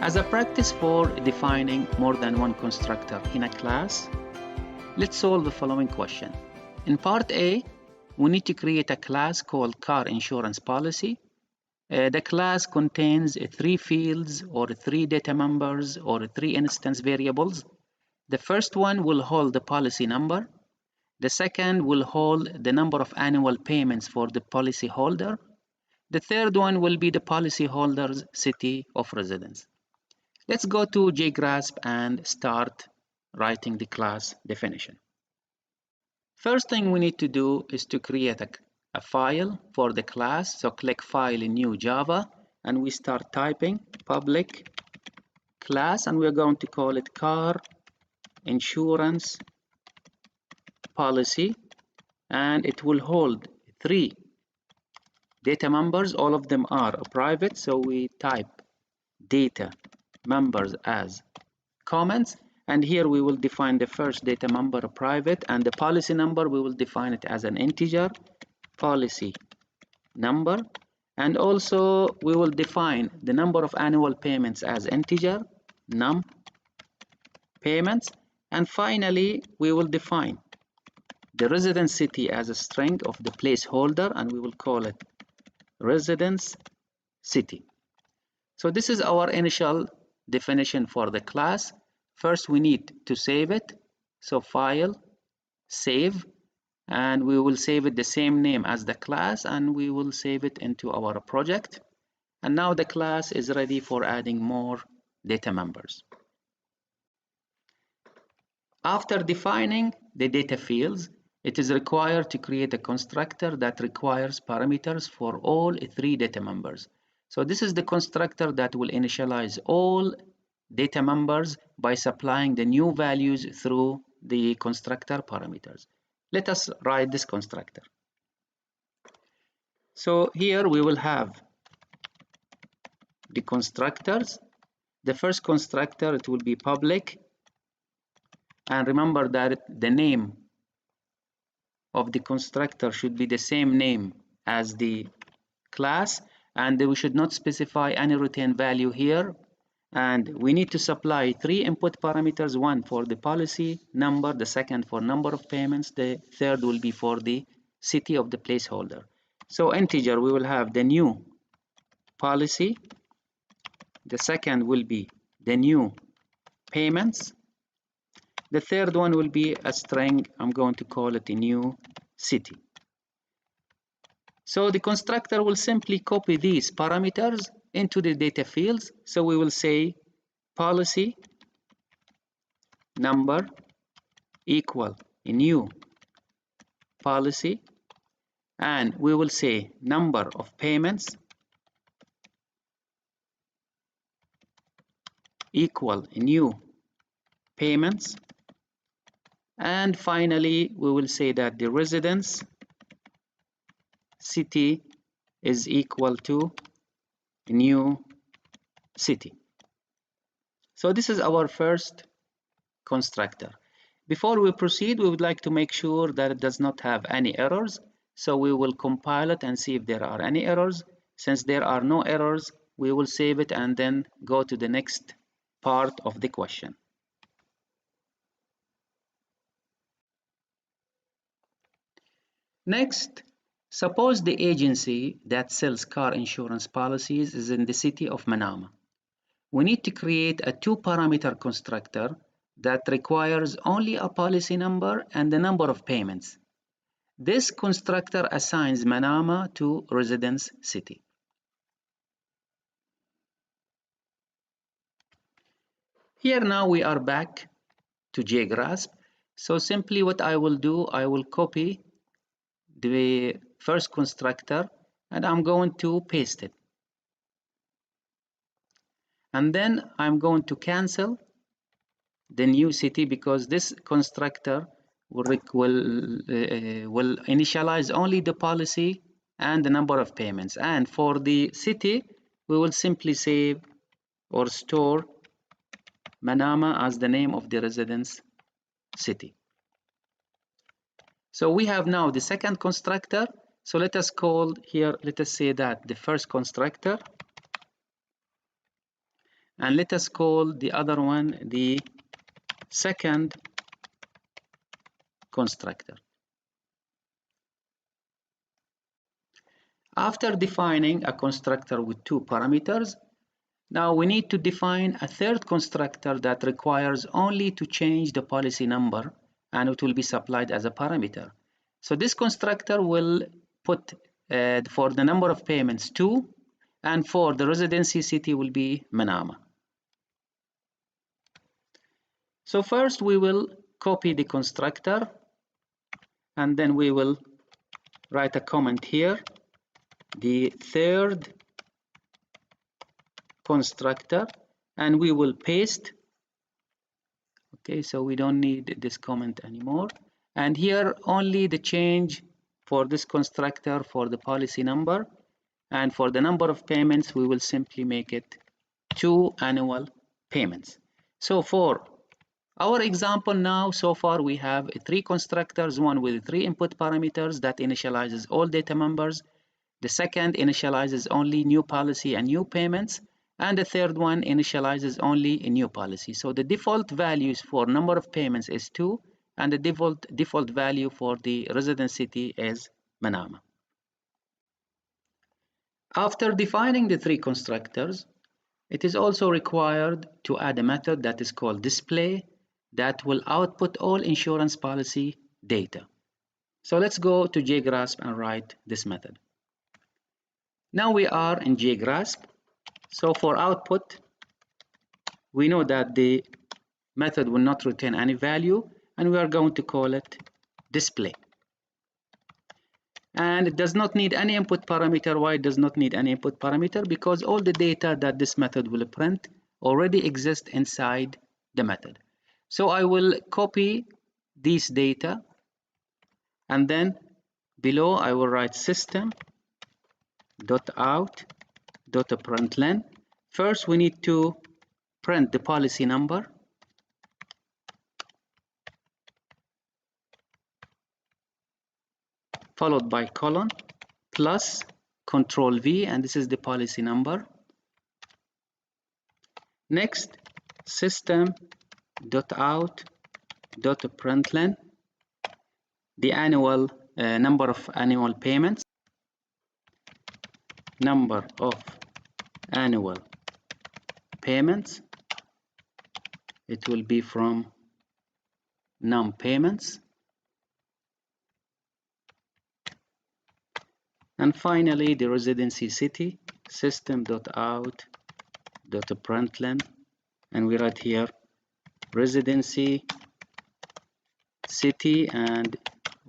As a practice for defining more than one constructor in a class, let's solve the following question. In part A, we need to create a class called car insurance policy. The class contains 3 fields or 3 data members or 3 instance variables. The first one will hold the policy number. The second will hold the number of annual payments for the policy holder. The third one will be the policy holder's city of residence. Let's go to JGrasp and start writing the class definition. First thing we need to do is to create a file for the class. So click File in New Java and we start typing public class, and we're going to call it car insurance policy, and it will hold 3 data members. All of them are private, so we type data members as comments, and here we will define the first data member private, and the policy number we will define it as an integer policy number, and also we will define the number of annual payments as integer num payments, and finally we will define the residence city as a string of the placeholder, and we will call it residence city. So this is our initial definition for the class. First we need to save it, so file, save, and we will save it the same name as the class, and we will save it into our project. And now the class is ready for adding more data members. After defining the data fields, it is required to create a constructor that requires parameters for all 3 data members. So this is the constructor that will initialize all data members by supplying the new values through the constructor parameters. Let us write this constructor. So here we will have the constructors. The first constructor, it will be public, and remember that the name of the constructor should be the same name as the class, and we should not specify any return value here. And we need to supply 3 input parameters, one for the policy number, the second for number of payments, the third will be for the city of the placeholder. So integer, we will have the new policy, the second will be the new payments, the third one will be a string. I'm going to call it a new city. So the constructor will simply copy these parameters into the data fields. So we will say policy number equal a new policy, and we will say number of payments equal a new payments, and finally we will say that the residence city is equal to a new city. So this is our first constructor. Before we proceed, we would like to make sure that it does not have any errors. So we will compile it and see if there are any errors. Since there are no errors, we will save it and then go to the next part of the question. Next, suppose the agency that sells car insurance policies is in the city of Manama. We need to create a 2-parameter constructor that requires only a policy number and the number of payments. This constructor assigns Manama to residence city. Here now we are back to JGrasp. So simply what I will do, I will copy the first constructor and I'm going to paste it. And then I'm going to cancel the new city because this constructor will initialize only the policy and the number of payments. And for the city, we will simply save or store Manama as the name of the residence city. So we have now the second constructor. So let us call here, let us say that the first constructor, and let us call the other one the second constructor. After defining a constructor with two parameters, now we need to define a third constructor that requires only to change the policy number, and it will be supplied as a parameter. So this constructor will put for the number of payments 2, and for the residency city will be Manama. So first we will copy the constructor, and then we will write a comment here, the third constructor, and we will paste. Okay, so we don't need this comment anymore. And here only the change for this constructor for the policy number, and for the number of payments we will simply make it 2 annual payments. So for our example now, so far we have 3 constructors, one with 3 input parameters that initializes all data members. The second initializes only new policy and new payments, and the third one initializes only a new policy. So the default values for number of payments is 2, and the default value for the resident city is Manama. After defining the 3 constructors, it is also required to add a method that is called display that will output all insurance policy data. So let's go to JGrasp and write this method. Now we are in JGrasp. So for output, we know that the method will not return any value, and we are going to call it display. And it does not need any input parameter. Why it does not need any input parameter? Because all the data that this method will print already exist inside the method. So I will copy these data, and then below I will write system.out.println. First we need to print the policy number, followed by colon plus Control V, and this is the policy number. Next, system.out.println the annual number of annual payments, number of annual payments. It will be from num payments. And finally, the residency city, system.out.println, and we write here residency city, and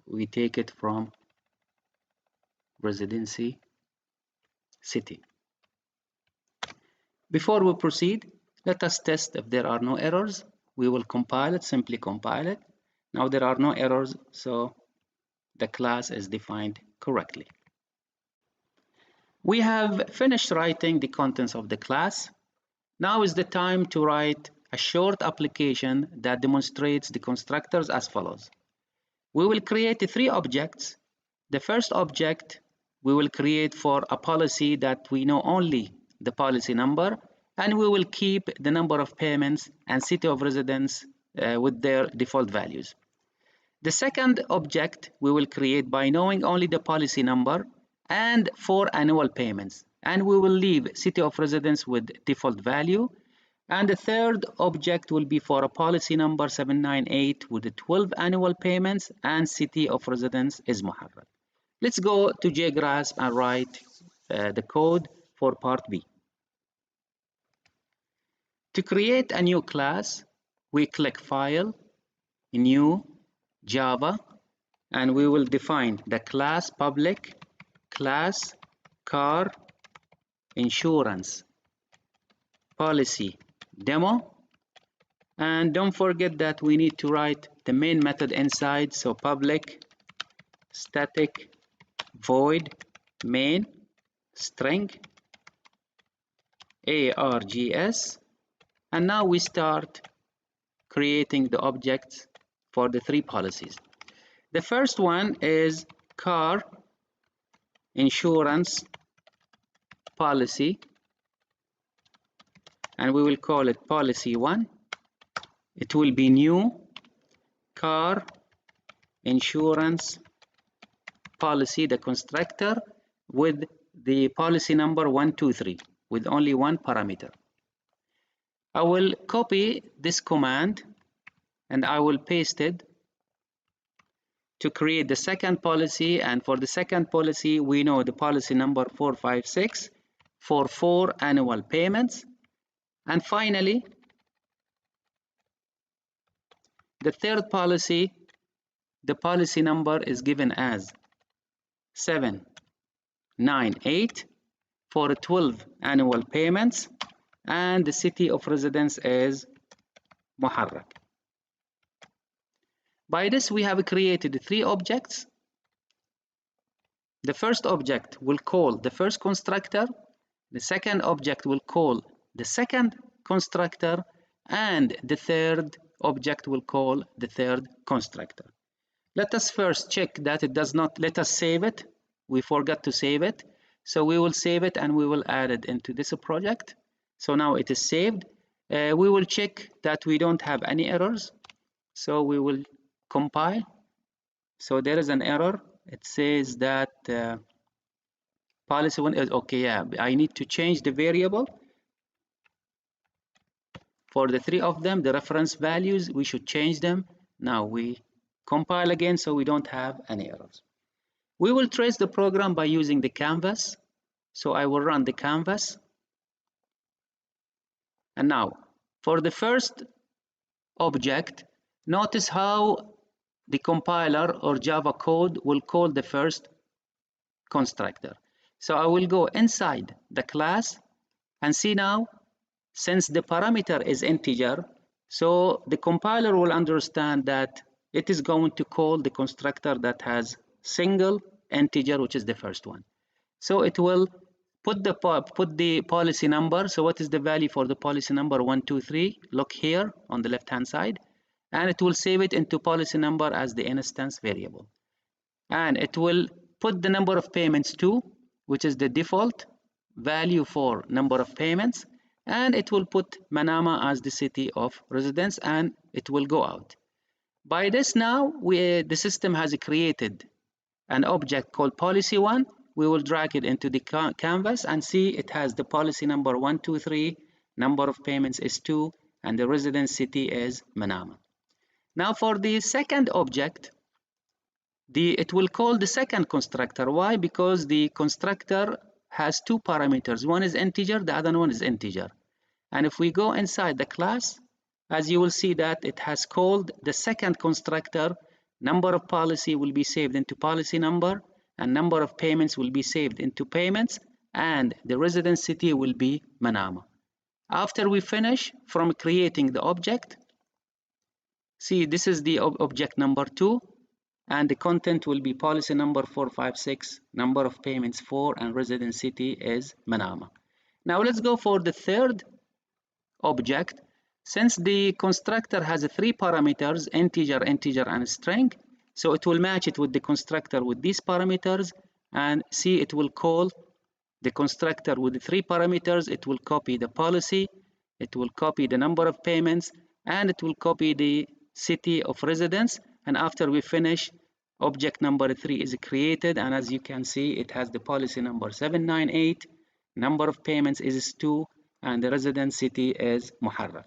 we take it from residency city. Before we proceed, let us test if there are no errors. We will compile it, simply compile it. Now there are no errors, so the class is defined correctly. We have finished writing the contents of the class. Now is the time to write a short application that demonstrates the constructors as follows. We will create 3 objects. The first object we will create for a policy that we know only the policy number, and we will keep the number of payments and city of residence with their default values. The second object we will create by knowing only the policy number and 4 annual payments, and we will leave city of residence with default value. And the third object will be for a policy number 798 with 12 annual payments, and city of residence is Muharrar. Let's go to JGrasp and write the code for part B. To create a new class, we click File, New, Java, and we will define the class public class car insurance policy demo. And don't forget that we need to write the main method inside, so public static void main string args, and now we start creating the objects for the 3 policies. The first one is car insurance policy, and we will call it policy 1. It will be new car insurance policy, the constructor, with the policy number 123 with only one parameter. I will copy this command and I will paste it to create the second policy, and for the second policy we know the policy number 456 for 4 annual payments. And finally, the third policy, the policy number is given as 798 for 12 annual payments, and the city of residence is Muharraq. By this we have created 3 objects. The first object will call the first constructor, the second object will call the second constructor, and the third object will call the third constructor. Let us first check that it does not, let us save it. We forgot to save it. So we will save it and we will add it into this project. So now it is saved. We will check that we don't have any errors. So we will compile. So there is an error. It says that policy 1 is okay. Yeah, I need to change the variable. For the 3 of them, the reference values, we should change them. Now we compile again so we don't have any errors. We will trace the program by using the canvas. So I will run the canvas. And now, for the first object, notice how the compiler or Java code will call the first constructor. So I will go inside the class and see now, since the parameter is integer, so the compiler will understand that it is going to call the constructor that has single integer, which is the first one. So it will put the policy number. So what is the value for the policy number 123? Look here on the left hand side, and it will save it into policy number as the instance variable. And it will put the number of payments 2, which is the default value for number of payments, and it will put Manama as the city of residence, and it will go out. By this now, the system has created an object called policy 1. We will drag it into the canvas and see it has the policy number 123, number of payments is 2, and the residence city is Manama. Now for the second object, it will call the second constructor. Why? Because the constructor has 2 parameters. One is integer, the other one is integer. And if we go inside the class, as you will see that it has called the second constructor, number of policy will be saved into policy number, and number of payments will be saved into payments, and the residence city will be Manama. After we finish from creating the object, see, this is the object number 2, and the content will be policy number 456, number of payments 4, and residence city is Manama. Now let's go for the third object. Since the constructor has 3 parameters, integer, integer, and string, so it will match it with the constructor with these parameters, and see, it will call the constructor with the 3 parameters. It will copy the policy, it will copy the number of payments, and it will copy the city of residence. And after we finish, object number 3 is created, and as you can see, it has the policy number 798, number of payments is 2, and the residence city is Muharraq.